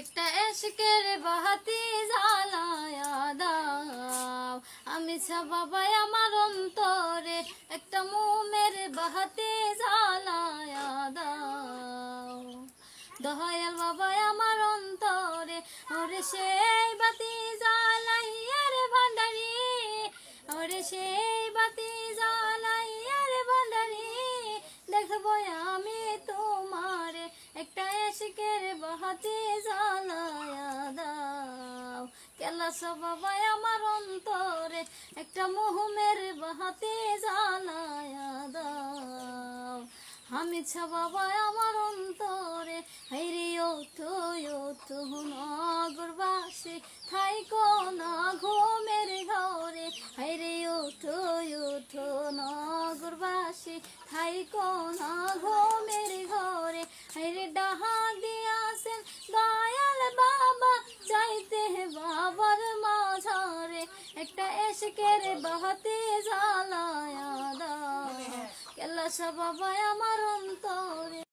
একটা এশকের বাহাতি জ্বালায়া দাও, আমি বাবাই আমার অন্তরে একটা মোমের বাহাতি জ্বালায়া দাও। দয়াল বাবাই আমার অন্তরে ওরে সেই বাতি জ্বালাইয়া রে ভান্ডারি, ওরে সেই বাতি জ্বালাইয়া রে ভান্ডারি, দেখবো আমি তোমারে একটা এশকের বাহাতি জ্বালায়া দাও। কেলা বাবাই আমার অন্তরে একটা মোহমের বাহাতি জ্বালায়া দাও। আমি বাবাই আমার অন্তরে হাইরে ওঠো ওঠো নগরবাসী থাইকো না ঘুমের ঘরে, হাইরে ওঠো ওঠো নগরবাসী থাইকো না ঘুমের ঘরে, হাইরে ডাহা দিয়াছেন দয়াল বাবা চাইতে বাবার মাঝারে একটা এশকের বাহাতি জ্বালায়া দাও। কেলা বাবাই আমার অন্তরে।